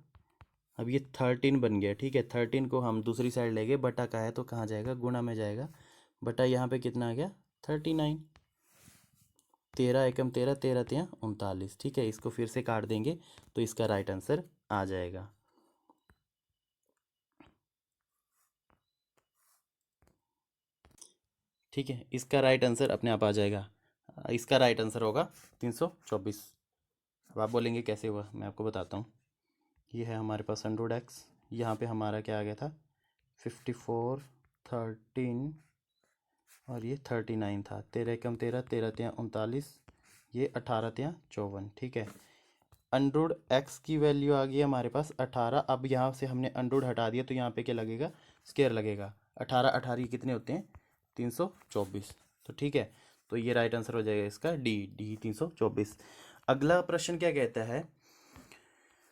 अब ये 13 बन गया। ठीक है, 13 को हम दूसरी साइड ले गए, बटा का है तो कहाँ जाएगा, गुणा में जाएगा। बटा यहाँ पे कितना आ गया, 39। 13 एकम 13, 13 तिया 39। ठीक है, इसको फिर से काट देंगे तो इसका राइट आंसर आ जाएगा। ठीक है, इसका राइट आंसर अपने आप आ जाएगा। इसका राइट आंसर होगा 324। अब आप बोलेंगे कैसे हुआ, मैं आपको बताता हूँ। ये है हमारे पास 100x, यहाँ पे हमारा क्या आ गया था 54, 13 और ये 39 था। 13 एकम 13, 13 तियाँ 39, ये 18 तियाँ 54। ठीक है, अंडरूड एक्स की वैल्यू आ गई हमारे पास 18। अब यहाँ से हमने अंडरूड हटा दिया तो यहाँ पे क्या लगेगा, स्क्वायर लगेगा। 18 18 कितने होते हैं 324। तो ठीक है, तो ये राइट आंसर हो जाएगा इसका डी, डी 324। अगला प्रश्न क्या कहता है,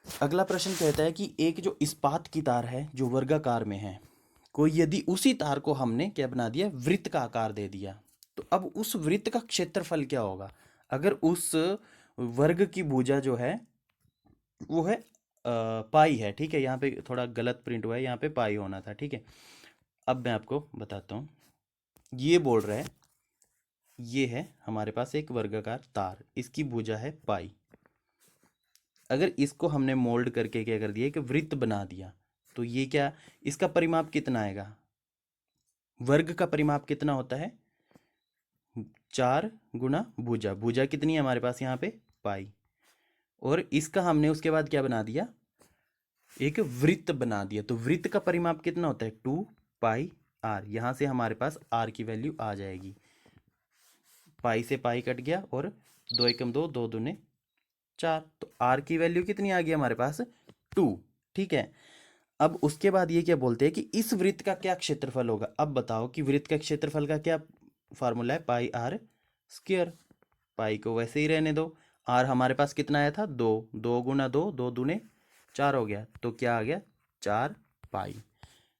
अगला प्रश्न कहता है कि एक जो इस्पात की तार है जो वर्गाकार में है, कोई यदि उसी तार को हमने क्या बना दिया, वृत्त का आकार दे दिया, तो अब उस वृत्त का क्षेत्रफल क्या होगा। अगर उस वर्ग की भुजा जो है वो है पाई है। ठीक है, यहाँ पे थोड़ा गलत प्रिंट हुआ है, यहाँ पे पाई होना था। ठीक है, अब मैं आपको बताता हूँ। ये बोल रहा है, ये है हमारे पास एक वर्गाकार तार, इसकी भुजा है पाई। अगर इसको हमने मोल्ड करके क्या कर दिया कि वृत्त बना दिया, तो ये क्या, इसका परिमाप कितना आएगा, वर्ग का परिमाप कितना होता है 4 गुना भुजा। भुजा कितनी है हमारे पास यहाँ पे पाई, और इसका हमने उसके बाद क्या बना दिया, एक वृत्त बना दिया। तो वृत्त का परिमाप कितना होता है 2 पाई आर। यहाँ से हमारे पास आर की वैल्यू आ जाएगी, पाई से पाई कट गया और 2 एकम 2, 2 दूने 4, तो आर की वैल्यू कितनी आ गई हमारे पास 2। ठीक है, अब उसके बाद ये क्या बोलते हैं कि इस वृत्त का क्या क्षेत्रफल होगा। अब बताओ कि वृत्त का क्षेत्रफल का क्या फार्मूला है, पाई आर स्क्वायर। पाई को वैसे ही रहने दो, आर हमारे पास कितना आया था 2, 2 गुना 2, 2 दूने 4 हो गया, तो क्या आ गया 4 पाई।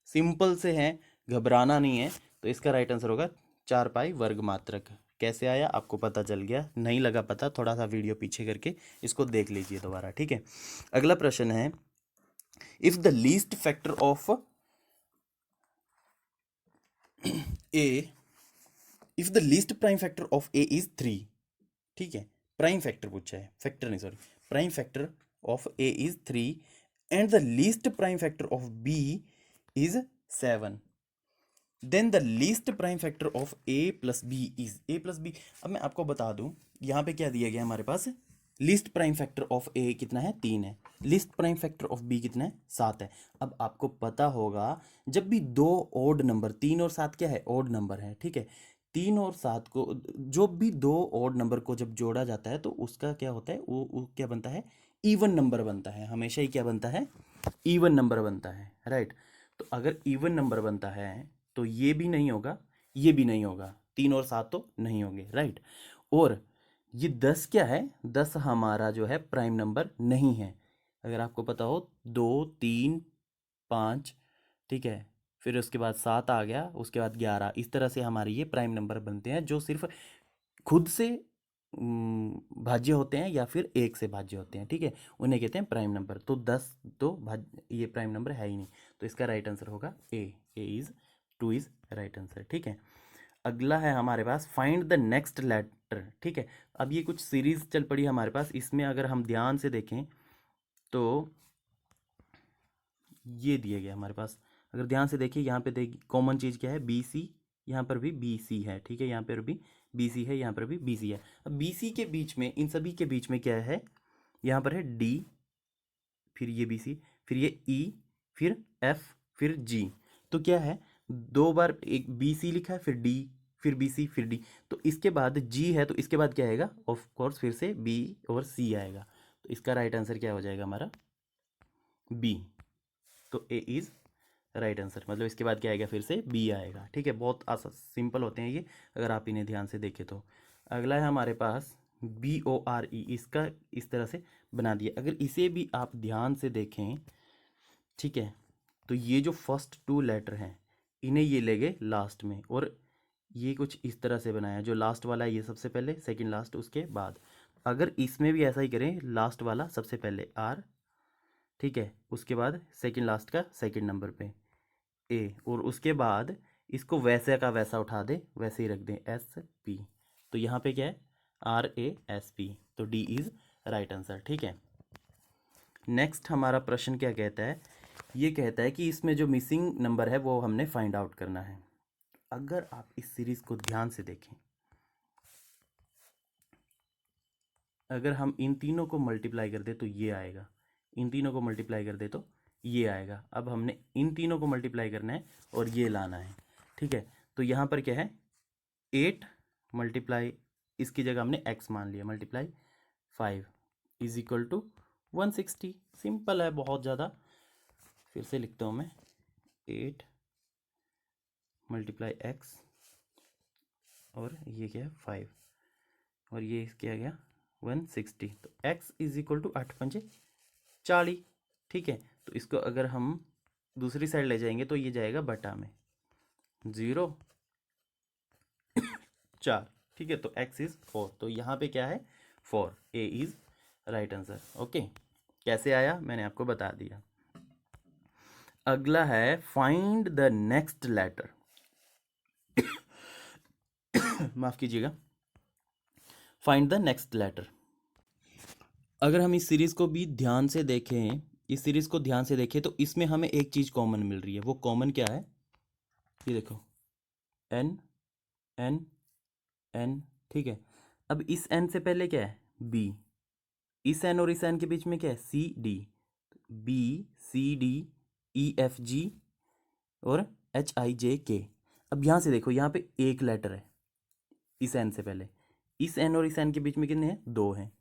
सिंपल से है, घबराना नहीं है। तो इसका राइट आंसर होगा 4 पाई वर्ग मात्रक। कैसे आया आपको पता चल गया, नहीं लगा पता थोड़ा सा वीडियो पीछे करके इसको देख लीजिए दोबारा। ठीक है, अगला प्रश्न है, if the least factor of A, if the least prime factor of A is 3। ठीक है, प्राइम फैक्टर पूछा है, फैक्टर नहीं sorry, prime factor of A is 3 and the least prime factor of B is 7, then the least prime factor of A plus B is A plus B. अब मैं आपको बता दूं, यहाँ पे क्या दिया गया हमारे पास, least prime factor of A कितना है 3 है, least prime factor of B कितना है 7 है। अब आपको पता होगा जब भी दो ओड नंबर, 3 और 7 क्या है ओड नंबर है। ठीक है, 3 और 7 को, जो भी दो ओड नंबर को जब जोड़ा जाता है तो उसका क्या होता है, वो क्या बनता है, इवन नंबर बनता है। हमेशा ही क्या बनता है, इवन नंबर बनता है। राइट, तो अगर इवन नंबर बनता है तो ये भी नहीं होगा, ये भी नहीं होगा, 3 और 7 तो नहीं होंगे। राइट, और ये 10 क्या है, 10 हमारा जो है प्राइम नंबर नहीं है। अगर आपको पता हो 2 3 5, ठीक है, फिर उसके बाद 7 आ गया, उसके बाद 11, इस तरह से हमारे ये प्राइम नंबर बनते हैं जो सिर्फ खुद से भाज्य होते हैं या फिर एक से भाज्य होते हैं। ठीक है, उन्हें कहते हैं प्राइम नंबर। तो 10 तो ये प्राइम नंबर है ही नहीं, तो इसका राइट आंसर होगा ए, ए इज 2 इज राइट आंसर। ठीक है, अगला है हमारे पास फाइंड द नेक्स्ट लेटर। ठीक है, अब ये कुछ सीरीज चल पड़ी हमारे पास, इसमें अगर हम ध्यान से देखें तो ये दिए गए हमारे पास, अगर ध्यान से देखिए यहाँ पे देखिए कॉमन चीज़ क्या है, बी सी, यहाँ पर भी बी सी है। ठीक है, यहाँ पर भी बी सी है, यहाँ पर भी बी सी है। अब बी सी के बीच में, इन सभी के बीच में क्या है, यहाँ पर है डी, फिर ये बी सी, फिर ये ई, फिर एफ, फिर जी। तो क्या है, दो बार एक बी सी लिखा है, फिर डी, फिर बी सी, फिर डी, तो इसके बाद जी है, तो इसके बाद क्या आएगा, ऑफ कोर्स फिर से बी और सी आएगा। तो इसका राइट आंसर क्या हो जाएगा हमारा बी। तो ए इज राइट आंसर, मतलब इसके बाद क्या आएगा, फिर से बी आएगा। ठीक है, बहुत आसान सिंपल होते हैं ये, अगर आप इन्हें ध्यान से देखें तो। अगला है हमारे पास बी ओ आर ई, इसका इस तरह से बना दिया। अगर इसे भी आप ध्यान से देखें, ठीक है, तो ये जो फर्स्ट 2 लेटर हैं इन्हें ये ले गए लास्ट में, और ये कुछ इस तरह से बनाया, जो लास्ट वाला है ये सबसे पहले, सेकंड लास्ट उसके बाद। अगर इसमें भी ऐसा ही करें, लास्ट वाला सबसे पहले आर, ठीक है, उसके बाद सेकंड लास्ट का सेकंड नंबर पे ए, और उसके बाद इसको वैसे का वैसा उठा दे, वैसे ही रख दें एस पी। तो यहाँ पे क्या है आर ए एस पी, तो डी इज राइट आंसर। ठीक है, नेक्स्ट हमारा प्रश्न क्या कहता है, ये कहता है कि इसमें जो मिसिंग नंबर है वो हमने फाइंड आउट करना है। अगर आप इस सीरीज को ध्यान से देखें, अगर हम इन तीनों को मल्टीप्लाई कर दे तो ये आएगा, इन तीनों को मल्टीप्लाई कर दे तो ये आएगा। अब हमने इन तीनों को मल्टीप्लाई करना है और ये लाना है, ठीक है। तो यहाँ पर क्या है, 8 मल्टीप्लाई, इसकी जगह हमने x मान लिया, multiply 5 is equal to 160। Simple है बहुत ज़्यादा। फिर से लिखता हूँ मैं, 8 मल्टीप्लाई x और ये क्या है 5 और ये क्या गया 160। तो x इज इक्वल टू 8 पंजे 40, ठीक है। तो इसको अगर हम दूसरी साइड ले जाएंगे तो ये जाएगा बटा में 0 4, ठीक है। तो x इज 4, तो यहाँ पे क्या है 4, a is right answer. Okay, कैसे आया मैंने आपको बता दिया। अगला है फाइंड द नेक्स्ट लेटर। माफ कीजिएगा, फाइंड द नेक्स्ट लेटर। अगर हम इस सीरीज को भी ध्यान से देखें, इस सीरीज को ध्यान से देखें तो इसमें हमें एक चीज कॉमन मिल रही है। वो कॉमन क्या है, ये देखो, n n n, ठीक है। अब इस n से पहले क्या है b, इस n और इस n के बीच में क्या है c d, b c d e f g और h i j k। अब यहाँ से देखो, यहाँ पे एक लेटर है इस n से पहले, इस n और इस n के बीच में कितने हैं 2 हैं,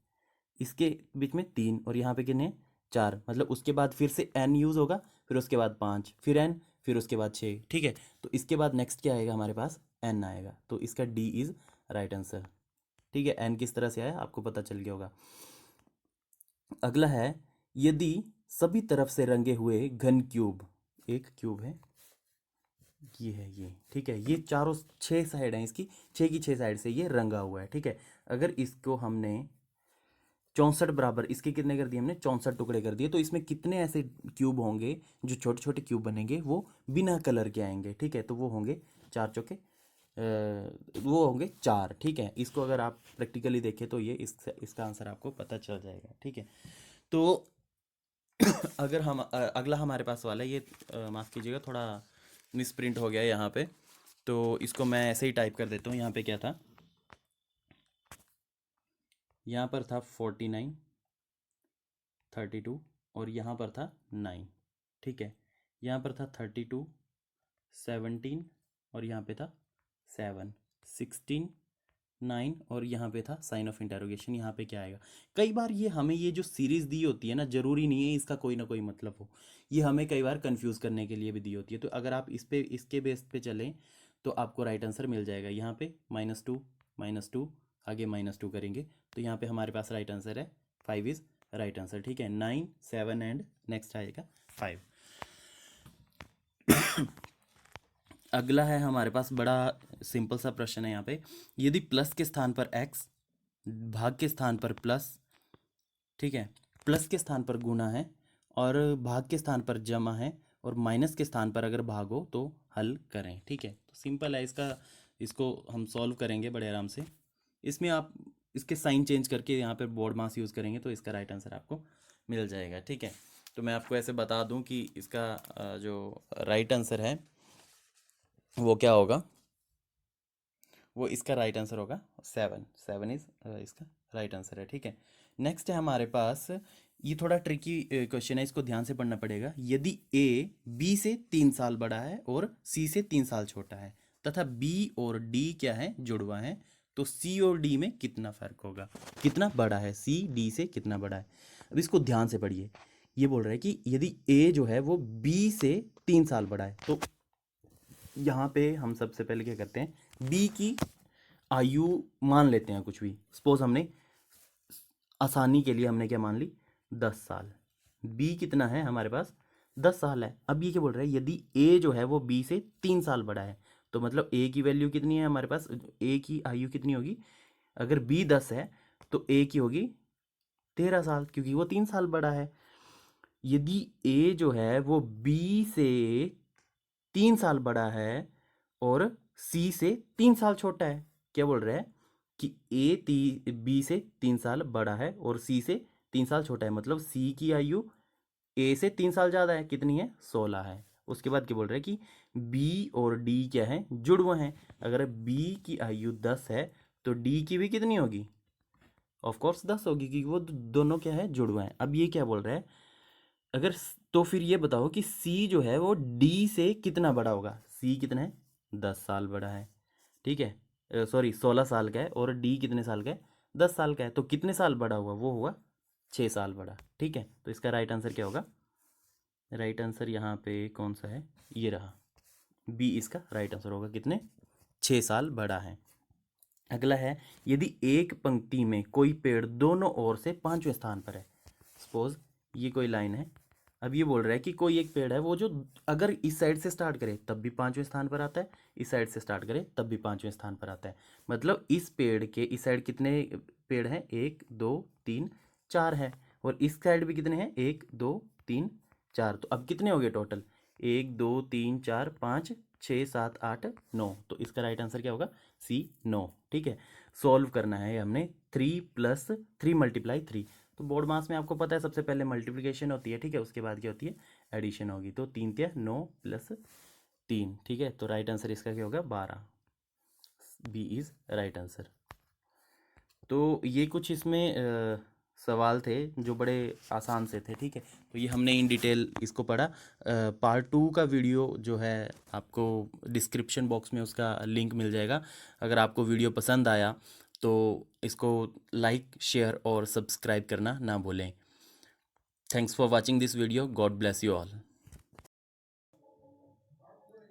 इसके बीच में 3 और यहाँ पे कितने हैं 4। मतलब उसके बाद फिर से n यूज़ होगा, फिर उसके बाद 5, फिर n, फिर उसके बाद 6, ठीक है। तो इसके बाद नेक्स्ट क्या आएगा हमारे पास, n आएगा। तो इसका d इज राइट आंसर, ठीक है। n किस तरह से आया आपको पता चल गया होगा। अगला है, यदि सभी तरफ से रंगे हुए घन क्यूब, एक क्यूब है ये है ये, ठीक है, ये चारों 6 साइड हैं इसकी, 6 की 6 साइड से ये रंगा हुआ है, ठीक है। अगर इसको हमने 64 बराबर, इसके कितने कर दिए हमने 64 टुकड़े कर दिए, तो इसमें कितने ऐसे क्यूब होंगे जो छोटे छोटे क्यूब बनेंगे वो बिना कलर के आएंगे, ठीक है। तो वो होंगे 4 चौके वो होंगे 4, ठीक है। इसको अगर आप प्रैक्टिकली देखें तो ये इसका आंसर आपको पता चल जाएगा, ठीक है। तो अगर हम अगला हमारे पास वाला है ये, माफ़ कीजिएगा थोड़ा मिस प्रिंट हो गया यहाँ पे, तो इसको मैं ऐसे ही टाइप कर देता हूँ। यहाँ पे क्या था, यहाँ पर था 49 32 और यहाँ पर था 9, ठीक है। यहाँ पर था 32 17 और यहाँ पे था 7 16 9 और यहाँ पे था साइन ऑफ इंटरोगेशन। यहाँ पे क्या आएगा, कई बार ये हमें ये जो सीरीज दी होती है ना, जरूरी नहीं है इसका कोई ना कोई मतलब हो, ये हमें कई बार कंफ्यूज करने के लिए भी दी होती है। तो अगर आप इस पे इसके बेस पे चलें तो आपको राइट आंसर मिल जाएगा। यहाँ पे -2 आगे -2 करेंगे तो यहाँ पे हमारे पास राइट आंसर है 5 इज राइट आंसर, ठीक है। 9 7 एंड नेक्स्ट आएगा 5। अगला है हमारे पास बड़ा सिंपल सा प्रश्न है यहाँ पे, यदि प्लस के स्थान पर x, भाग के स्थान पर प्लस, ठीक है, प्लस के स्थान पर गुना है और भाग के स्थान पर जमा है और माइनस के स्थान पर अगर भाग हो तो हल करें, ठीक है। तो सिंपल है इसको हम सॉल्व करेंगे बड़े आराम से। इसमें आप इसके साइन चेंज करके यहाँ पर बोर्ड मास यूज़ करेंगे तो इसका राइट आंसर आपको मिल जाएगा, ठीक है। तो मैं आपको ऐसे बता दूँ कि इसका जो राइट आंसर है वो क्या होगा, वो इसका राइट आंसर होगा 7 इज इसका राइट आंसर है, ठीक है। नेक्स्ट है हमारे पास, ये थोड़ा ट्रिकी क्वेश्चन है, इसको ध्यान से पढ़ना पड़ेगा। यदि a b से 3 साल बड़ा है और c से 3 साल छोटा है तथा b और d क्या है जुड़वा है, तो c और d में कितना फर्क होगा, कितना बड़ा है c d से कितना बड़ा है। अब इसको ध्यान से पढ़िए, ये बोल रहा है कि यदि a जो है वो b से 3 साल बड़ा है, तो यहाँ पे हम सबसे पहले क्या करते हैं, b की आयु मान लेते हैं कुछ भी। सपोज हमने आसानी के लिए हमने क्या मान ली 10 साल, b कितना है हमारे पास 10 साल है। अब ये क्या बोल रहा है, यदि a जो है वो b से 3 साल बड़ा है, तो मतलब a की वैल्यू कितनी है हमारे पास, a की आयु कितनी होगी, अगर b 10 है तो a की होगी 13 साल क्योंकि वो 3 साल बड़ा है। यदि a जो है वो b से 3 साल बड़ा है और c से 3 साल छोटा है, क्या बोल रहा है कि b से 3 साल बड़ा है और c से 3 साल छोटा है, मतलब c की आयु a से 3 साल ज़्यादा है, कितनी है 16 है। उसके बाद क्या बोल रहा है कि बी और डी क्या है, जुड़वा हैं। अगर बी की आयु 10 है तो डी की भी कितनी होगी, ऑफ कोर्स 10 होगी, क्योंकि वो दोनों क्या है, जुड़वा हैं। अब ये क्या बोल रहा है, अगर तो फिर ये बताओ कि सी जो है वो डी से कितना बड़ा होगा। सी कितना है, 10 साल बड़ा है, ठीक है, सॉरी 16 साल का है, और डी कितने साल का है, 10 साल का है, तो कितने साल बड़ा हुआ, वो हुआ 6 साल बड़ा, ठीक है। तो इसका राइट आंसर क्या होगा, राइट आंसर यहाँ पे कौन सा है, ये रहा, बी इसका राइट आंसर होगा, कितने, 6 साल बड़ा है। अगला है, यदि एक पंक्ति में कोई पेड़ दोनों ओर से 5वें स्थान पर है, सपोज ये कोई लाइन है, अब ये बोल रहा है कि कोई एक पेड़ है वो जो अगर इस साइड से स्टार्ट करे तब भी 5वें स्थान पर आता है, इस साइड से स्टार्ट करे तब भी 5वें स्थान पर आता है। मतलब इस पेड़ के इस साइड कितने पेड़ हैं, 1 2 3 4 है, और इस साइड भी कितने हैं, 1 2 3 4। तो अब कितने हो गए टोटल, 1 2 3 4 5 6 7 8 9। तो इसका राइट आंसर क्या होगा, सी 9, ठीक है। सॉल्व करना है हमने 3 + 3 × 3। तो बोर्ड मास में आपको पता है सबसे पहले मल्टीप्लिकेशन होती है, ठीक है, उसके बाद क्या होती है, एडिशन होगी। तो 3 × 9 + 3, ठीक है। तो राइट आंसर इसका क्या होगा, 12, बी इज़ राइट आंसर। तो ये कुछ इसमें सवाल थे जो बड़े आसान से थे, ठीक है। तो ये हमने इन डिटेल इसको पढ़ा। पार्ट 2 का वीडियो जो है आपको डिस्क्रिप्शन बॉक्स में उसका लिंक मिल जाएगा। अगर आपको वीडियो पसंद आया तो इसको लाइक शेयर और सब्सक्राइब करना ना भूलें। Thanks for watching this video, God bless you all.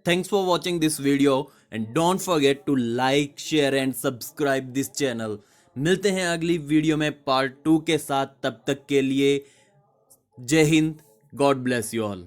Thanks for watching this video and don't forget to like, share and subscribe this channel. मिलते हैं अगली वीडियो में पार्ट 2 के साथ, तब तक के लिए जय Hind, God bless you all.